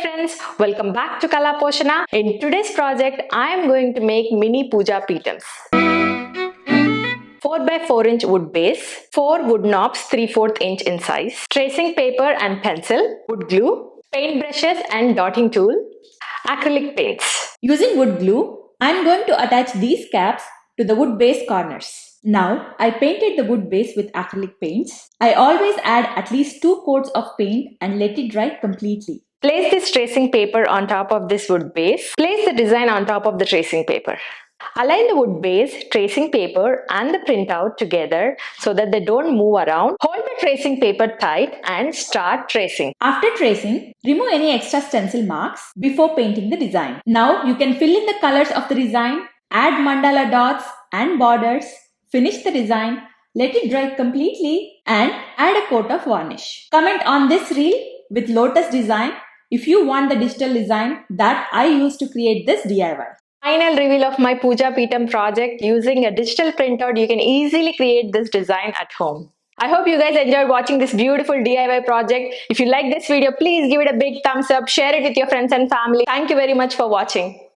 friends, welcome back to Kala Poshana. In today's project, I am going to make mini Pooja Peetams. 4 by 4 inch wood base, 4 wood knobs 3/4 inch in size, tracing paper and pencil, wood glue, paint brushes and dotting tool, acrylic paints. Using wood glue, I am going to attach these caps to the wood base corners. Now, I painted the wood base with acrylic paints. I always add at least 2 coats of paint and let it dry completely. Place this tracing paper on top of this wood base. Place the design on top of the tracing paper. Align the wood base, tracing paper and the printout together so that they don't move around. Hold the tracing paper tight and start tracing. After tracing, remove any extra stencil marks before painting the design. Now you can fill in the colors of the design, add mandala dots and borders, finish the design, let it dry completely and add a coat of varnish. Comment on this reel with lotus design if you want the digital design that I used to create this DIY. Final reveal of my Pooja Peetam project. Using a digital printout, you can easily create this design at home. I hope you guys enjoyed watching this beautiful DIY project. If you like this video, please give it a big thumbs up, share it with your friends and family. Thank you very much for watching.